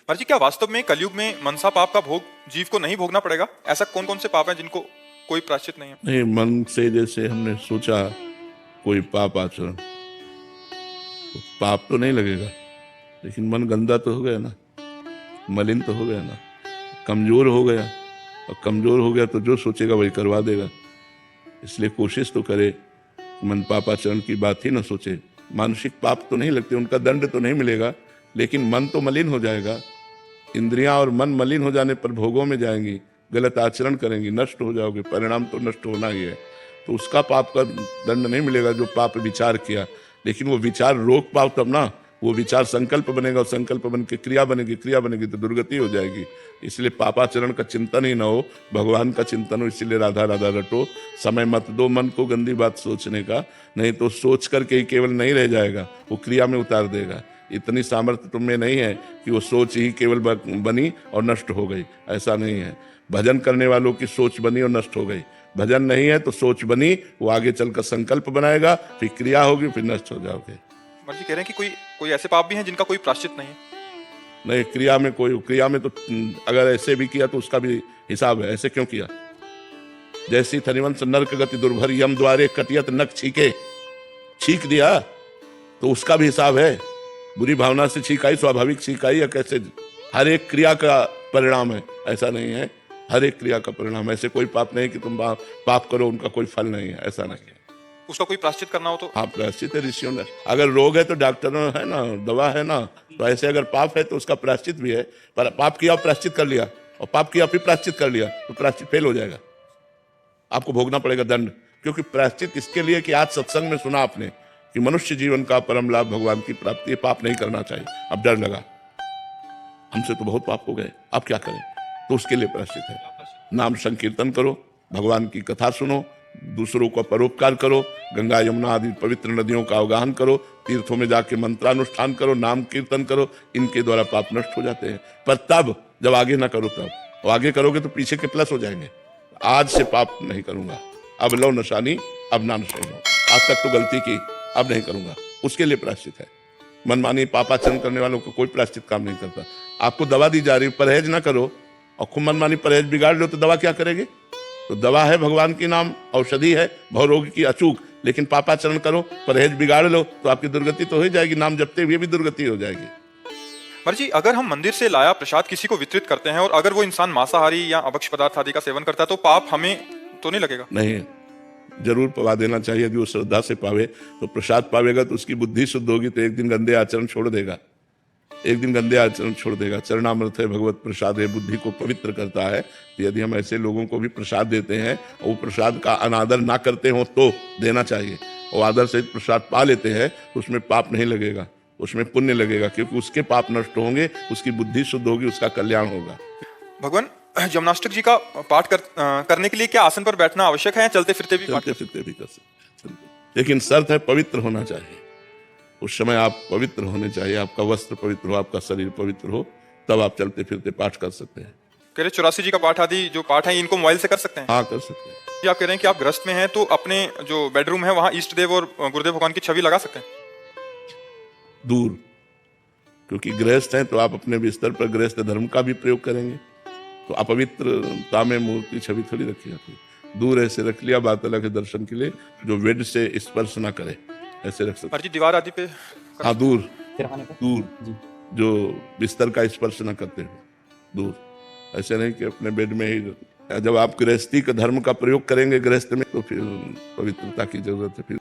पर जी क्या वास्तव में कलयुग में मनसा पाप का भोग जीव को नहीं भोगना पड़ेगा? ऐसा कौन कौन से पाप हैं जिनको कोई प्रायश्चित नहीं है? नहीं, मन से जैसे हमने सोचा कोई पाप आचरण, तो पाप तो नहीं लगेगा, लेकिन मन गंदा तो हो गया ना, मलिन तो हो गया ना, कमजोर हो गया। और कमजोर हो गया तो जो सोचेगा वही करवा देगा। इसलिए कोशिश तो करे मन पापाचरण की बात ही ना सोचे। मानसिक पाप तो नहीं लगते, उनका दंड तो नहीं मिलेगा, लेकिन मन तो मलिन हो जाएगा। इंद्रियां और मन मलिन हो जाने पर भोगों में जाएंगी, गलत आचरण करेंगी, नष्ट हो जाओगे, परिणाम तो नष्ट होना ही है। तो उसका पाप का दंड नहीं मिलेगा जो पाप विचार किया, लेकिन वो विचार रोक पाओ तब ना। वो विचार संकल्प बनेगा और संकल्प बन के क्रिया बनेगी, क्रिया बनेगी तो दुर्गति हो जाएगी। इसलिए पापाचरण का चिंतन ही ना हो, भगवान का चिंतन हो। इसलिए राधा राधा रटो, समय मत दो मन को गंदी बात सोचने का, नहीं तो सोच करके ही केवल नहीं रह जाएगा, वो क्रिया में उतार देगा। इतनी सामर्थ्य तुम में नहीं है कि वो सोच ही केवल बनी और नष्ट हो गई, ऐसा नहीं है। भजन करने वालों की सोच बनी और नष्ट हो गई। भजन नहीं है तो सोच बनी, वो आगे चलकर संकल्प बनाएगा, फिर क्रिया होगी, फिर नष्ट हो जाओगे। जी कह रहे हैं कि कोई कोई ऐसे पाप भी हैं जिनका कोई प्रायश्चित नहीं है? नहीं, क्रिया में तो अगर ऐसे भी किया तो उसका भी हिसाब है। ऐसे क्यों किया? जैसी थनिवंश नरक गति दुर्भर यम द्वारे कटियत नख छीके, छीक दिया तो उसका भी हिसाब है। बुरी भावना से छीकाई, स्वाभाविक छीकाई या कैसे? हर एक क्रिया का परिणाम है, ऐसा नहीं है। हर एक क्रिया का परिणाम, ऐसे कोई पाप नहीं कि तुम पाप करो उनका कोई फल नहीं है, ऐसा नहीं है। उसका कोई प्रायश्चित करना हो तो? हाँ, प्रायश्चित है ऋषियों ने। अगर रोग है तो डॉक्टरों है ना, दवा है ना। तो ऐसे अगर पाप है तो उसका प्रायश्चित भी है। पर पाप किया और प्रायश्चित कर लिया, और पाप किया फिर प्रायश्चित कर लिया, तो प्रायश्चित फेल हो जाएगा, आपको भोगना पड़ेगा दंड। क्योंकि प्रायश्चित इसके लिए कि आज सत्संग में सुना आपने कि मनुष्य जीवन का परम लाभ भगवान की प्राप्ति है, पाप नहीं करना चाहिए। अब डर लगा, हमसे तो बहुत पाप हो गए, अब क्या करें? तो उसके लिए प्रायश्चित है। नाम संकीर्तन करो, भगवान की कथा सुनो, दूसरों का परोपकार करो, गंगा यमुना आदि पवित्र नदियों का अवगाहन करो, तीर्थों में जाके मंत्रानुष्ठान करो, नाम कीर्तन करो। इनके द्वारा पाप नष्ट हो जाते हैं। पर तब जब आगे ना करो, तब और आगे करोगे तो पीछे के प्लस हो जाएंगे। आज से पाप नहीं करूंगा, अब लो नशानी अब ना नशे लो, आज तक तो गलती की, अब नहीं करूंगा, उसके लिए प्रायश्चित है। मनमानी पापाचरण करने वालों को कोई प्रायश्चित काम नहीं करता। आपको दवा दी जा रही, परहेज ना करो, और खूब मनमानी परहेज बिगाड़ लो तो दवा क्या करेगी? तो दवा है भगवान की नाम, औषधि है भवरोग की अचूक। लेकिन पापाचरण करो, परहेज बिगाड़ लो तो आपकी दुर्गति तो हो जाएगी, नाम जपते हुए भी दुर्गति हो जाएगी। पर जी अगर हम मंदिर से लाया प्रसाद किसी को वितरित करते हैं और अगर वो इंसान मांसाहारी या अभक्ष्य पदार्थ आदि का सेवन करता है तो पाप हमें तो नहीं लगेगा? नहीं, जरूर पवा देना चाहिए। यदि वो श्रद्धा से पावे तो प्रसाद पावेगा तो उसकी बुद्धि शुद्ध होगी, तो एक दिन गंदे आचरण छोड़ देगा, एक दिन गंदे आचरण छोड़ देगा। चरणामृत है भगवत प्रसाद है, बुद्धि को पवित्र करता है। तो यदि हम ऐसे लोगों को भी प्रसाद देते हैं और वो प्रसाद का अनादर ना करते हो तो देना चाहिए, और आदर से प्रसाद पा लेते हैं तो उसमें पाप नहीं लगेगा, उसमें पुण्य लगेगा, क्योंकि उसके पाप नष्ट होंगे, उसकी बुद्धि शुद्ध होगी, उसका कल्याण होगा। भगवान जमनाष्टक जी का पाठ करने के लिए क्या आसन पर बैठना आवश्यक है या चलते फिरते भी कर सकते, लेकिन शर्त है पवित्र होना चाहिए। उस समय आप पवित्र होने चाहिए, आपका वस्त्र पवित्र हो, आपका शरीर पवित्र हो, तब आप चलते फिरते पाठ कर सकते हैं। कह रहे 84 जी का पाठ आदि जो पाठ है इनको मोबाइल से कर सकते हैं? हाँ, कर सकते हैं। जी आप कह रहे हैं कि आप ग्रस्त में हैं तो अपने जो बेडरूम है वहाँ इष्ट देव और गुरुदेव भगवान की छवि लगा सकते हैं दूर, क्योंकि गृहस्थ हैं तो आप अपने बिस्तर पर गृहस्थ धर्म का भी प्रयोग करेंगे, तो अपवित्रता में मूर्ति छवि थोड़ी रखी जाती है। दूर ऐसे रख लिया, बात अलग है दर्शन के लिए, जो वेद से स्पर्श ना करे, ऐसे रख सकते। पर जी दीवार आदि पे? हाँ, दूर दूर, जो बिस्तर का स्पर्श ना करते हो, दूर। ऐसे नहीं कि अपने बेड में ही। जब आप गृहस्थी का धर्म का प्रयोग करेंगे गृहस्थ में, तो फिर पवित्रता की जरूरत है। फिर